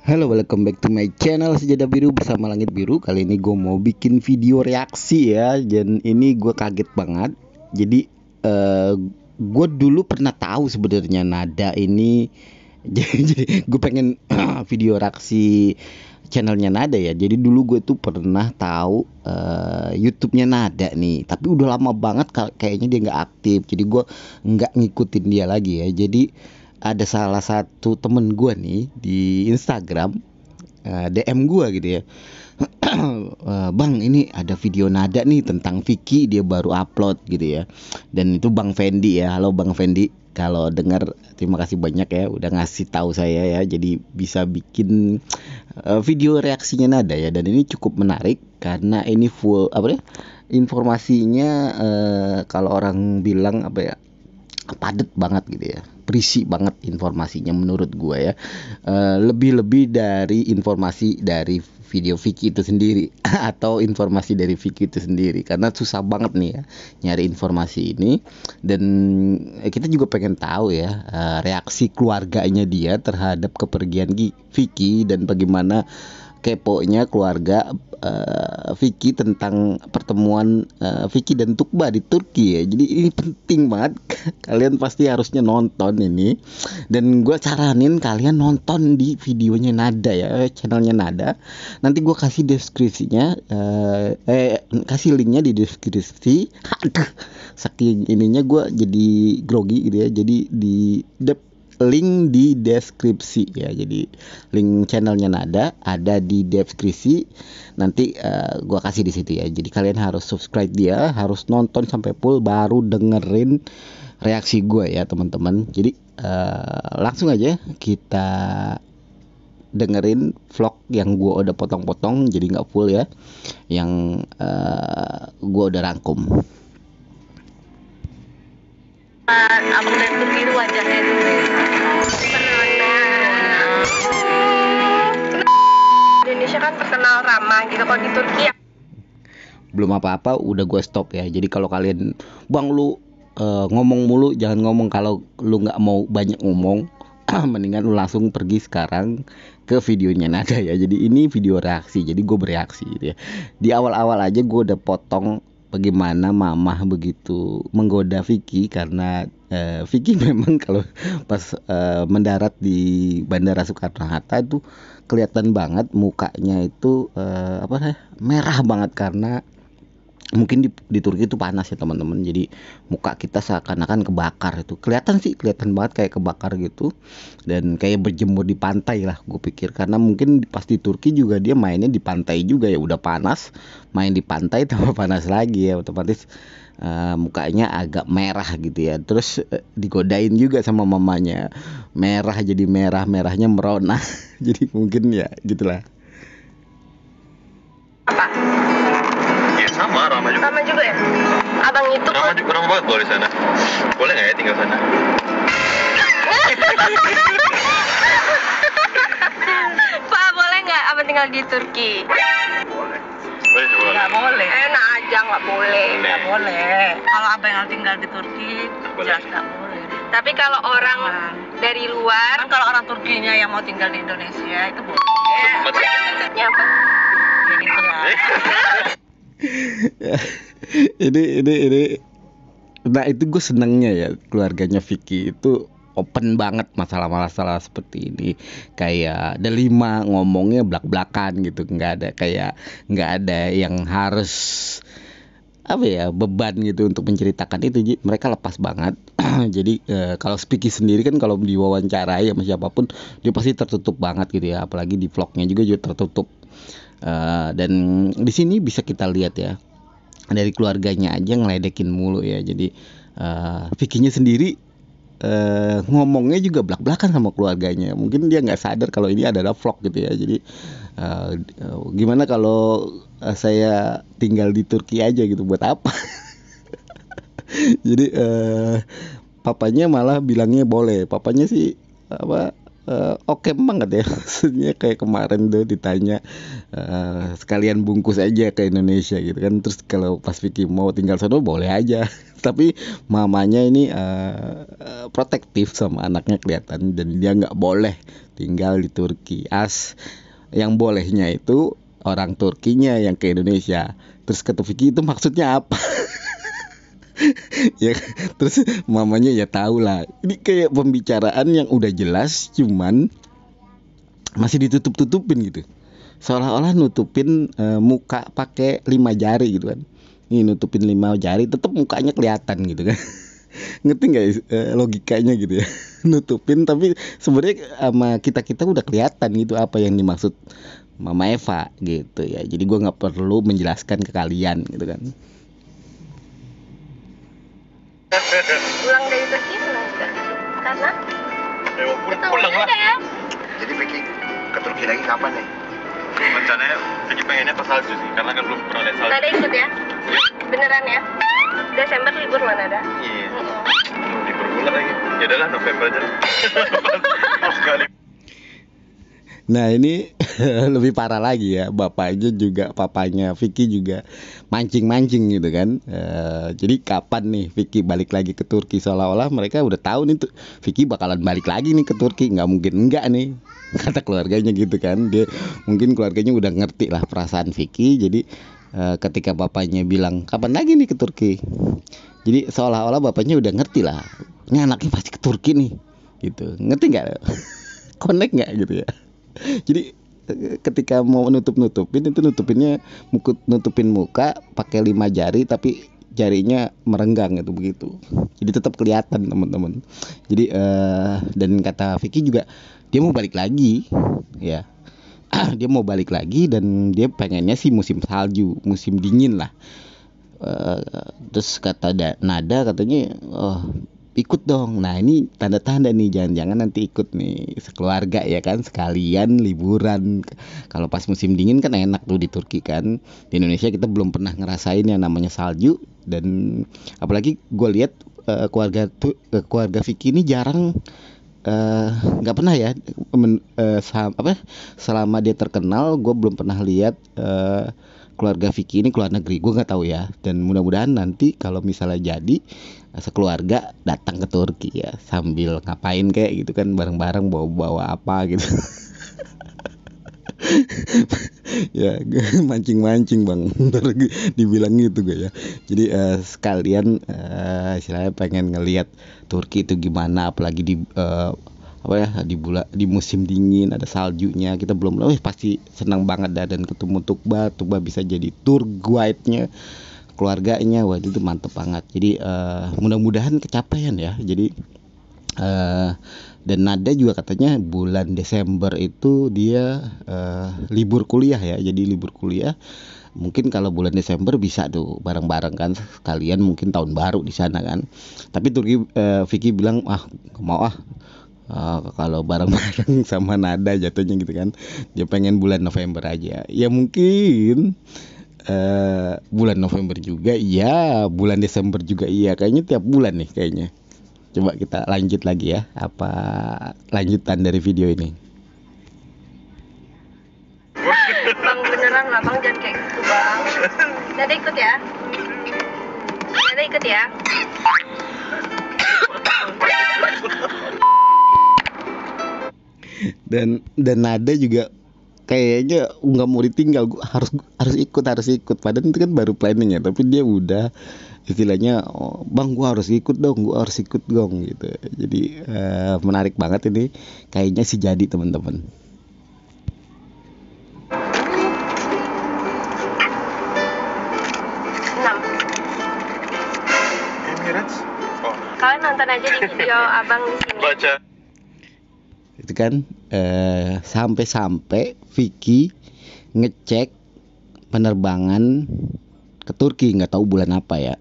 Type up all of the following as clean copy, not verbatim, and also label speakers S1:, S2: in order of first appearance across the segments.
S1: Halo, welcome back to my channel Sejadah Biru bersama Langit Biru. Kali ini gue mau bikin video reaksi ya. Dan ini gue kaget banget. Jadi gue dulu pernah tahu sebenarnya Nada ini. Jadi gue pengen video reaksi channelnya Nada ya. Jadi dulu gue tuh pernah tahu YouTube-nya Nada nih. Tapi udah lama banget kayaknya dia nggak aktif. Jadi gue nggak ngikutin dia lagi ya. Jadi ada salah satu temen gue nih di Instagram DM gue gitu ya. Bang, ini ada video Nada nih tentang Vicky, dia baru upload gitu ya. Dan itu Bang Fendi ya. Halo Bang Fendi, kalau dengar terima kasih banyak ya udah ngasih tahu saya ya. Jadi bisa bikin video reaksinya Nada ya. Dan ini cukup menarik karena ini full apa ya, informasinya kalau orang bilang apa ya, padat banget gitu ya, berisi banget informasinya menurut gue ya. Lebih-lebih dari informasi dari video Vicky itu sendiri atau informasi dari Vicky itu sendiri, karena susah banget nih ya nyari informasi ini. Dan kita juga pengen tahu ya reaksi keluarganya dia terhadap kepergian Vicky dan bagaimana keponya keluarga Vicky tentang pertemuan Vicky dan Tukba di Turki ya. Jadi ini penting banget. Kalian pasti harusnya nonton ini. Dan gue saranin kalian nonton di videonya Nada ya, channelnya Nada. Nanti gue kasih deskripsinya, kasih linknya di deskripsi. Saking ininya gue jadi grogi gitu ya. Jadi di link di deskripsi ya. Jadi link channelnya Nada ada di deskripsi. Nanti gua kasih di situ ya. Jadi kalian harus subscribe dia, harus nonton sampai full baru dengerin reaksi gue ya teman-teman. Jadi langsung aja kita dengerin vlog yang gua udah potong-potong, jadi nggak full ya, yang gua udah rangkum.
S2: Aku lihat tuh biru wajahnya dulu. Indonesia kan terkenal ramah gitu, kalau di Turki ya.
S1: Belum apa-apa udah gue stop ya. Jadi kalau kalian, bang lu ngomong mulu, jangan ngomong. Kalau lu nggak mau banyak ngomong, mendingan lu langsung pergi sekarang ke videonya Nada ya. Jadi ini video reaksi, jadi gue bereaksi gitu ya. Di awal-awal aja gue udah potong bagaimana mamah begitu menggoda Vicky, karena Vicky memang kalau pas mendarat di Bandara Soekarno-Hatta itu kelihatan banget mukanya itu merah banget, karena mungkin di Turki itu panas ya teman-teman. Jadi muka kita seakan-akan kebakar, itu kelihatan banget kayak kebakar gitu, dan kayak berjemur di pantai lah gue pikir. Karena mungkin pas di Turki juga dia mainnya di pantai juga ya, udah panas main di pantai tambah panas lagi ya, otomatis mukanya agak merah gitu ya. Terus digodain juga sama mamanya, merah, jadi merahnya merona. Jadi mungkin ya gitulah.
S2: Sama, ramah juga. Sama juga ya? Abang itu ramah juga, ramah banget loh di sana. Boleh nggak ya tinggal sana? Pak, boleh nggak abang tinggal di Turki? Boleh. Boleh. Nggak boleh. Enak aja nggak boleh. Nggak boleh. Kalau abang tinggal di Turki, jelas nggak boleh. Tapi kalau orang dari luar, kan kalau orang Turkinya yang mau tinggal di Indonesia itu boleh. Maksudnya apa? Ya gitu lah.
S1: ini nah itu gue senengnya ya, keluarganya Vicky itu open banget masalah-masalah seperti ini. Kayak delima ngomongnya blak-blakan gitu, nggak ada yang harus apa ya, beban gitu untuk menceritakan itu. Mereka lepas banget. Jadi kalau Vicky sendiri kan kalau diwawancarai sama siapapun dia pasti tertutup banget gitu ya, apalagi di vlognya juga tertutup. Dan di sini bisa kita lihat ya, dari keluarganya aja ngeledekin mulu ya. Jadi Vicky-nya sendiri ngomongnya juga belak-belakan sama keluarganya. Mungkin dia nggak sadar kalau ini adalah vlog gitu ya. Jadi gimana kalau saya tinggal di Turki aja gitu, buat apa? Jadi papanya malah bilangnya boleh. Papanya sih oke banget ya. Maksudnya kayak kemarin tuh ditanya sekalian bungkus aja ke Indonesia gitu kan. Terus kalau pas Vicky mau tinggal sana boleh aja. Tapi mamanya ini protektif sama anaknya kelihatan, dan dia nggak boleh tinggal di Turki. Yang bolehnya itu orang Turkinya yang ke Indonesia. Terus kata Vicky, itu maksudnya apa? Ya, terus mamanya ya tahu lah. Ini kayak pembicaraan yang udah jelas, cuman masih ditutup-tutupin gitu. Seolah-olah nutupin muka pakai 5 jari gitu kan. Ini nutupin 5 jari, tetap mukanya kelihatan gitu kan. Ngerti nggak logikanya gitu ya? Nutupin tapi sebenarnya sama kita udah kelihatan gitu apa yang dimaksud Mama Eva gitu ya. Jadi gue nggak perlu menjelaskan ke kalian gitu kan.
S2: Pulang dari Turki pulang juga karena
S3: pulang lah
S2: ya.
S3: Jadi Vicky ke Turki lagi kapan nih? Rencananya Vicky pengennya ke salju sih, karena kan belum pernah lihat salju.
S2: Nada ikut ya? Beneran ya? Desember libur mana ada?
S3: Iya. Libur bulan lagi. Ya udahlah November aja lah. Pas sekali.
S1: Nah ini lebih parah lagi ya, papanya Vicky juga mancing-mancing gitu kan. Jadi kapan nih Vicky balik lagi ke Turki, seolah-olah mereka udah tahu nih tuh Vicky bakalan balik lagi nih ke Turki, nggak mungkin enggak nih, kata keluarganya gitu kan. Dia mungkin keluarganya udah ngerti lah perasaan Vicky. Jadi ketika bapaknya bilang kapan lagi nih ke Turki, jadi seolah-olah bapaknya udah ngerti lah, ini anaknya pasti ke Turki nih gitu. Ngerti nggak? Connect nggak gitu ya? Jadi ketika mau nutupin itu nutupinnya nutupin muka pakai 5 jari, tapi jarinya merenggang gitu begitu. Jadi tetap kelihatan teman-teman. Jadi dan kata Vicky juga dia mau balik lagi ya. Dia mau balik lagi dan dia pengennya sih musim salju, musim dingin lah. Terus kata Nada katanya ikut dong. Nah ini tanda-tanda nih, jangan-jangan nanti ikut nih sekeluarga ya kan, sekalian liburan. Kalau pas musim dingin kan enak tuh di Turki kan. Di Indonesia kita belum pernah ngerasain yang namanya salju, dan apalagi gue lihat keluarga Vicky ini jarang, nggak pernah ya selama dia terkenal gue belum pernah lihat keluarga Vicky ini keluar negeri. Gue nggak tahu ya, dan mudah-mudahan nanti kalau misalnya jadi sekeluarga datang ke Turki ya, sambil ngapain kayak gitu kan, bareng-bareng bawa apa gitu. Ya mancing-mancing bang, ntar dibilang gitu gue ya. Jadi sekalian istilahnya pengen ngelihat Turki itu gimana, apalagi di musim dingin ada saljunya. Kita belum pasti senang banget dah, dan ketemu Tukba bisa jadi tour guide-nya keluarganya. Wah itu mantep banget. Jadi mudah-mudahan kecapaian ya. Jadi dan Nada juga katanya bulan Desember itu dia libur kuliah ya. Jadi libur kuliah, mungkin kalau bulan Desember bisa tuh bareng-bareng kan, sekalian mungkin tahun baru di sana kan. Tapi Vicky bilang gak mau kalau bareng-bareng sama Nada jatuhnya gitu kan. Dia pengen bulan November aja. Ya mungkin bulan November juga iya, bulan Desember juga iya, kayaknya tiap bulan nih kayaknya. Coba kita lanjut lagi ya, apa lanjutan dari video ini.
S2: Bang beneran lah bang, jangan kayak gitu bang. Nada ikut ya. Nada ikut ya.
S1: Dan Nada juga kayaknya nggak mau ditinggal, harus ikut. Padahal itu kan baru planning ya, tapi dia udah istilahnya bang gua harus ikut dong gitu. Jadi menarik banget ini, kayaknya sih jadi teman-teman.
S2: Kalian nonton aja di video abang di sini.
S3: Baca.
S1: Itu kan sampai Vicky ngecek penerbangan ke Turki, nggak tahu bulan apa ya.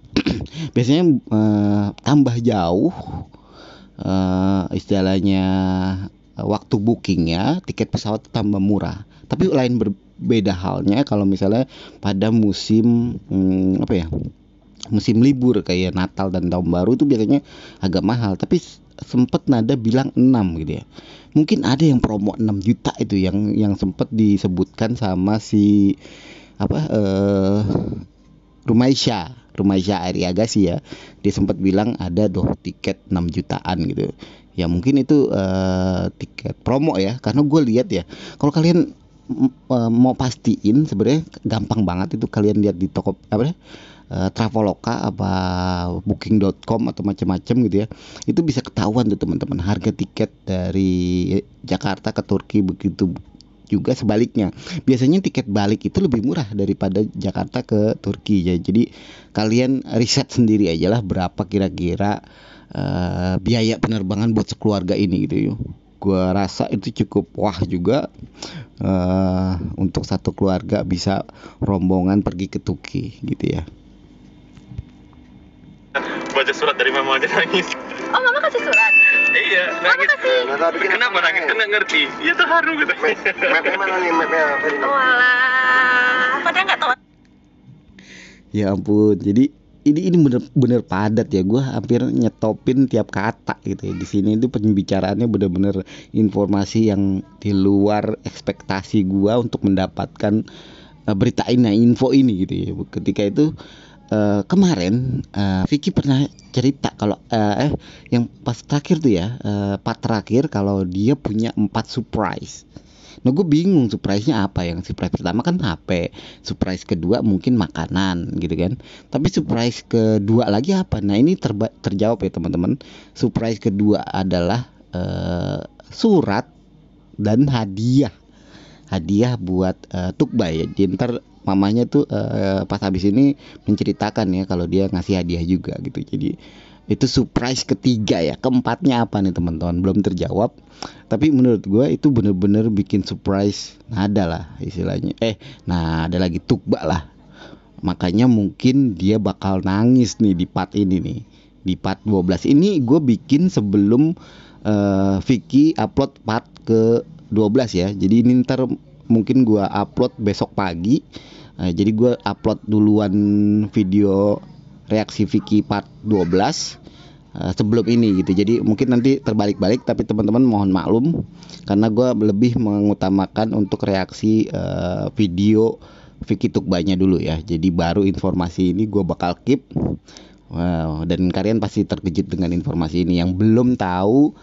S1: Biasanya tambah jauh istilahnya waktu bookingnya, tiket pesawat tambah murah. Tapi lain berbeda halnya kalau misalnya pada musim musim libur kayak Natal dan Tahun Baru, itu biasanya agak mahal. Tapi sempet nada bilang 6 gitu ya. Mungkin ada yang promo 6 juta itu yang sempet disebutkan sama si Rumaisya Ariagasi ya. Dia sempat bilang ada tiket 6 jutaan gitu. Ya mungkin itu tiket promo ya, karena gue lihat ya, kalau kalian mau pastiin sebenarnya gampang banget itu, kalian lihat di toko Traveloka apa booking.com atau macam-macam gitu ya. Itu bisa ketahuan tuh teman-teman harga tiket dari Jakarta ke Turki, begitu juga sebaliknya. Biasanya tiket balik itu lebih murah daripada Jakarta ke Turki ya. Jadi kalian riset sendiri aja lah berapa kira-kira biaya penerbangan buat sekeluarga ini gitu yuk. Gua rasa itu cukup wah juga untuk satu keluarga bisa rombongan pergi ke Turki gitu ya.
S3: Baca surat dari mama aja nangis.
S2: Oh, mama kasih surat?
S3: Iya, nangis. Kenapa nangis? Kan nggak ngerti. Iya terharu gitu. Mapnya mana nih? Mapnya
S2: Walah, padahal nggak tahu.
S1: Ya ampun, jadi ini bener-bener padat ya. Gue hampir nyetopin tiap kata gitu ya. Di sini itu pembicaraannya bener-bener informasi yang di luar ekspektasi gue untuk mendapatkan berita ini, info ini gitu ya. Ketika itu kemarin Vicky pernah cerita kalau yang pas terakhir tuh ya, part terakhir kalau dia punya 4 surprise. Nah gue bingung surprise-nya apa. Yang surprise pertama kan HP, surprise kedua mungkin makanan gitu kan, tapi surprise kedua lagi apa? Nah ini terjawab ya teman-teman. Surprise kedua adalah surat dan hadiah buat Tukba ya. Jadi ntar mamanya tuh pas habis ini menceritakan ya kalau dia ngasih hadiah juga gitu. Jadi itu surprise ketiga ya. Keempatnya apa nih teman-teman, belum terjawab. Tapi menurut gue itu bener-bener bikin surprise nada lah istilahnya. Nah ada lagi Tukba lah. Makanya mungkin dia bakal nangis nih di part ini nih. Di part 12 ini gue bikin sebelum Vicky upload part ke 12 ya. Jadi ini ntar mungkin gue upload besok pagi. Jadi gue upload duluan video reaksi Vicky part 12 sebelum ini gitu. Jadi mungkin nanti terbalik-balik, tapi teman-teman mohon maklum karena gue lebih mengutamakan untuk reaksi video Vicky Tukbanya dulu ya. Jadi baru informasi ini gue bakal keep. Wow, dan kalian pasti terkejut dengan informasi ini yang belum tahu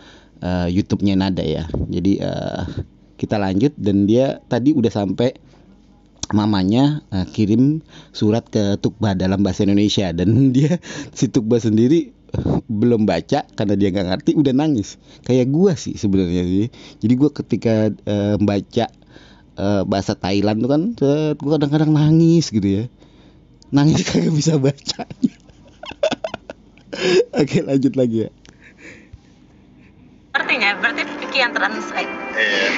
S1: YouTube-nya Nada ya. Jadi kita lanjut, dan dia tadi udah sampai mamanya kirim surat ke Tukba dalam bahasa Indonesia, dan dia si Tukba sendiri belum baca karena dia nggak ngerti udah nangis. Kayak gua sih sebenarnya sih. Jadi gua ketika baca bahasa Thailand tuh kan gua kadang-kadang nangis gitu ya. Nangis kagak bisa baca. Oke, lanjut lagi ya.
S2: Artinya berarti Vicky yang translate.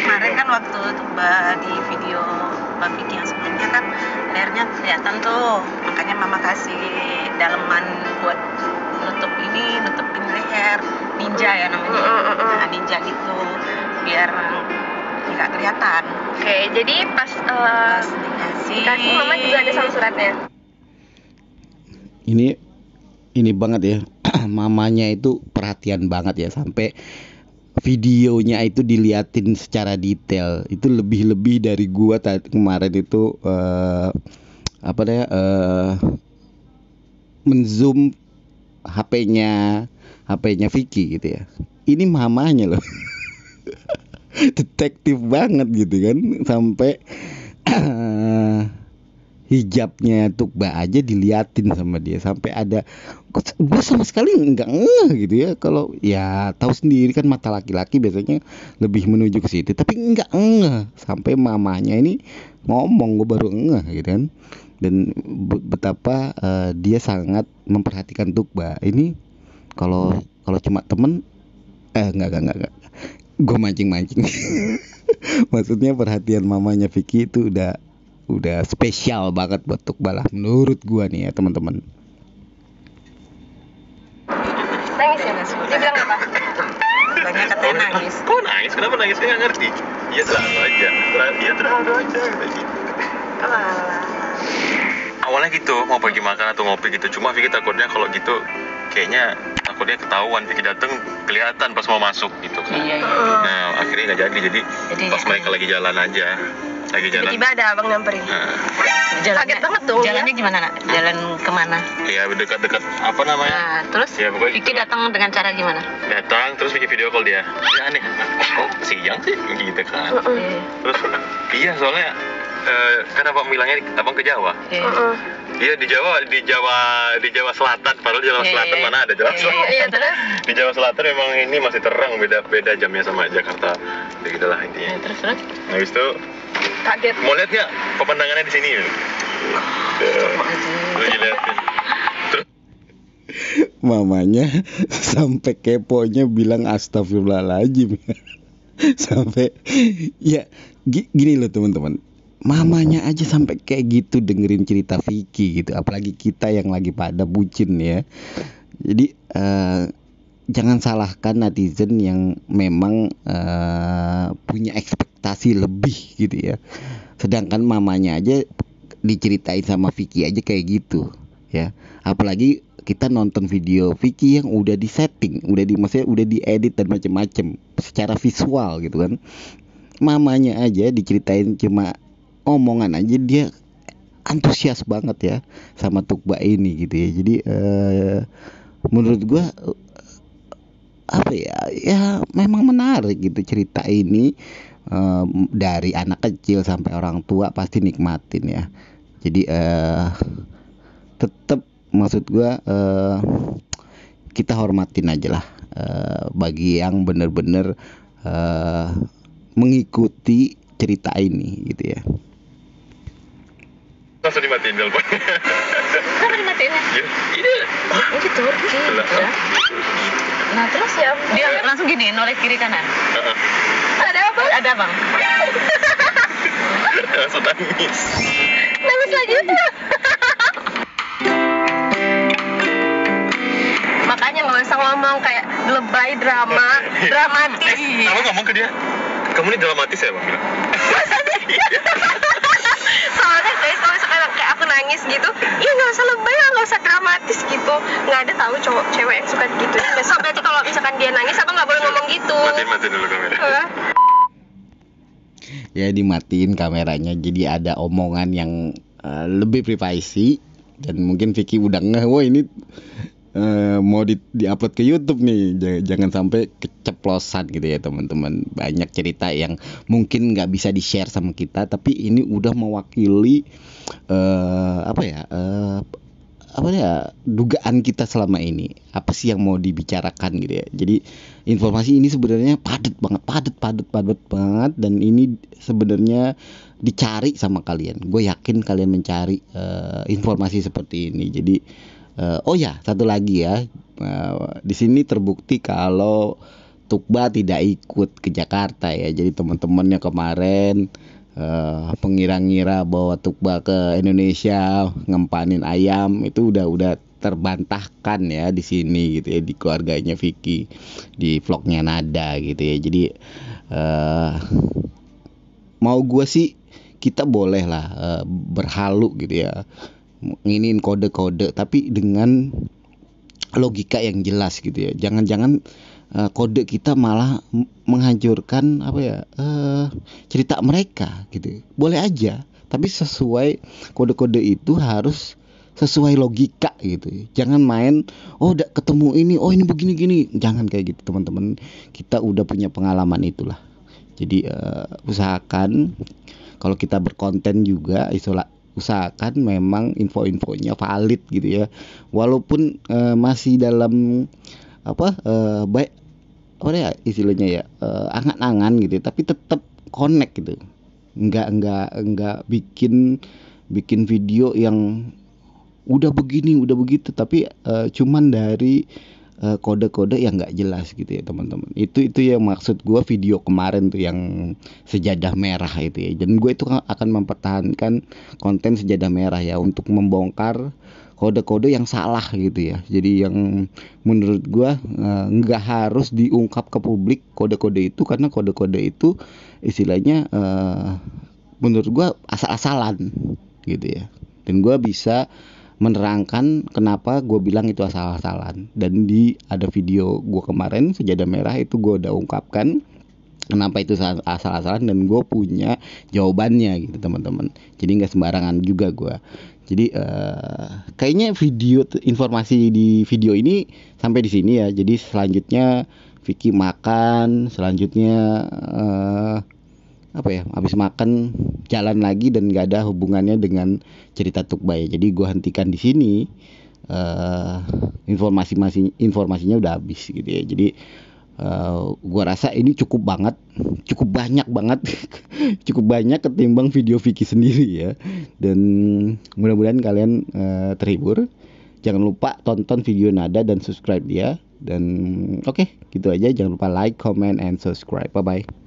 S2: Kemarin kan waktu Tukba di video Mbak Vicky yang sebelumnya kan lehernya kelihatan tuh, makanya mama kasih daleman buat nutupin leher, ninja ya namanya. Nah, ninja itu biar nggak kelihatan. Oke, jadi pas dikasih mama juga ada sama suratnya.
S1: Ini banget ya. Mamanya itu perhatian banget ya, sampai videonya itu diliatin secara detail. Itu lebih dari gua tadi kemarin itu menzoom HP-nya Vicky gitu ya. Ini mamanya loh. Detektif banget gitu kan, sampai hijabnya Tukba aja diliatin sama dia, sampai ada gue sama sekali nggak ngeh gitu ya. Kalau ya tahu sendiri kan mata laki-laki biasanya lebih menuju ke situ, tapi nggak ngeh sampai mamanya ini ngomong, gue baru ngeh gitu kan. Dan betapa dia sangat memperhatikan Tukba ini. Kalau cuma temen nggak gue mancing maksudnya perhatian mamanya Vicky itu udah spesial banget buat Tukba lah menurut gua nih ya teman-teman.
S2: Nangis ya Mas? Dia bilang apa? Banyak katanya nangis.
S3: Kok nangis? Kenapa nangis? Saya nggak ngerti. Iya terharu aja. Iya terharu aja gitu.
S2: Alah.
S3: Awalnya gitu mau pergi makan atau ngopi gitu. Cuma Vicky takutnya kalau gitu kayaknya takutnya ketahuan, Vicky dateng kelihatan pas mau masuk gitu kan.
S2: Iya.
S3: Nah akhirnya nggak jadi pas mereka lagi jalan aja,
S2: tiba-tiba ada abang nyamperin. Kaget banget dong. Jalannya gimana, Nak? Jalan kemana?
S3: Ya dekat-dekat apa namanya?
S2: Nah, terus
S3: ya, pokoknya
S2: Vicky datang dengan cara gimana?
S3: Datang terus Vicky video call dia. Ya aneh, kok siang sih gitu kan. Terus iya soalnya kan abang bilangnya abang ke Jawa. Iya di Jawa Selatan, padahal di Jawa Selatan mana ada Jawa Selatan. Iya, terus di Jawa Selatan memang ini masih terang, beda jamnya sama Jakarta. Ya gitulah intinya.
S2: Terus
S3: habis itu
S2: kaget.
S3: Mau lihat nggak pemandangannya di sini? Terus dilihatin. Terus
S1: mamanya sampai keponya bilang astagfirullahaladzim. Sampai ya gini loh teman-teman, mamanya aja sampai kayak gitu dengerin cerita Vicky gitu, apalagi kita yang lagi pada bucin ya. Jadi jangan salahkan netizen yang memang punya ekspektasi lebih gitu ya. Sedangkan mamanya aja diceritain sama Vicky aja kayak gitu ya. Apalagi kita nonton video Vicky yang udah disetting, maksudnya udah diedit dan macem-macem secara visual gitu kan. Mamanya aja diceritain cuma omongan aja dia antusias banget ya sama Tukba ini gitu ya. Jadi menurut gua apa ya memang menarik gitu cerita ini. Dari anak kecil sampai orang tua pasti nikmatin ya. Jadi tetap maksud gua kita hormatin aja lah bagi yang bener-bener mengikuti cerita ini gitu ya.
S3: Langsung dimatiin teleponnya.
S2: Kenapa dimatiin ya?
S3: Iya.
S2: Oh gitu. Ya. Nah terus ya dia langsung gini noleh kiri kanan. Ada apa? Ada bang.
S3: Langsung nangis.
S2: Nangis lagi. Makanya nggak usah ngomong kayak lebay dramatis.
S3: Kamu ngomong ke dia, kamu ini dramatis ya bang?
S2: Soalnya guys kalau sekarang kayak aku nangis gitu, ya nggak usah lebay lah, nggak usah dramatis gitu. Nggak ada tahu cowok cewek yang suka gitu. Besok berarti kalau misalkan dia nangis apa nggak boleh ngomong gitu.
S3: Matiin dulu kamera.
S1: Ya dimatiin kameranya, jadi ada omongan yang lebih privasi dan mungkin Vicky udah ngeh, wah ini mau di-upload ke YouTube nih, jangan sampai keceplosan gitu ya teman-teman. Banyak cerita yang mungkin nggak bisa di-share sama kita, tapi ini udah mewakili dugaan kita selama ini. Apa sih yang mau dibicarakan gitu ya. Jadi informasi ini sebenarnya padat banget dan ini sebenarnya dicari sama kalian. Gue yakin kalian mencari informasi seperti ini. Jadi oh ya, satu lagi ya. Di sini terbukti kalau Tukba tidak ikut ke Jakarta ya. Jadi teman-temannya kemarin pengira-ngira bahwa Tukba ke Indonesia ngempanin ayam itu udah terbantahkan ya di sini gitu ya, di keluarganya Vicky, di vlognya Nada gitu ya. Jadi mau gue sih kita boleh lah berhalu gitu ya, nginin kode-kode tapi dengan logika yang jelas gitu ya. Jangan-jangan kode kita malah menghancurkan cerita mereka gitu. Boleh aja, tapi sesuai kode-kode itu harus sesuai logika gitu. Jangan main udah ketemu ini, ini begini-gini. Jangan kayak gitu teman-teman. Kita udah punya pengalaman itulah. Jadi usahakan kalau kita berkonten juga usahakan memang info-infonya valid gitu ya. Walaupun masih dalam baik istilahnya ya, angan-angan gitu, tapi tetap connect gitu. Enggak bikin video yang udah begini udah begitu tapi cuman dari kode-kode yang nggak jelas gitu ya teman-teman. Itu yang maksud gue video kemarin tuh yang sejadah merah itu ya. Dan gue itu akan mempertahankan konten sejadah merah ya, untuk membongkar kode-kode yang salah gitu ya. Jadi yang menurut gue nggak harus diungkap ke publik kode-kode itu, karena kode-kode itu istilahnya menurut gue asal-asalan gitu ya. Dan gue bisa menerangkan kenapa gue bilang itu asal-asalan. Dan ada video gue kemarin Sejadah Merah itu gue udah ungkapkan kenapa itu asal-asalan dan gue punya jawabannya gitu teman-teman. Jadi nggak sembarangan juga gue. Jadi kayaknya informasi di video ini sampai di sini ya. Jadi selanjutnya Vicky makan, selanjutnya habis makan jalan lagi dan nggak ada hubungannya dengan cerita Tukbay. Jadi gue hentikan di sini. Informasinya udah habis gitu ya. Jadi gue rasa ini cukup banyak banget cukup banyak ketimbang video Vicky sendiri ya. Dan mudah-mudahan kalian terhibur. Jangan lupa tonton video Nada dan subscribe dia. Dan oke, gitu aja. Jangan lupa like, comment, and subscribe. Bye bye.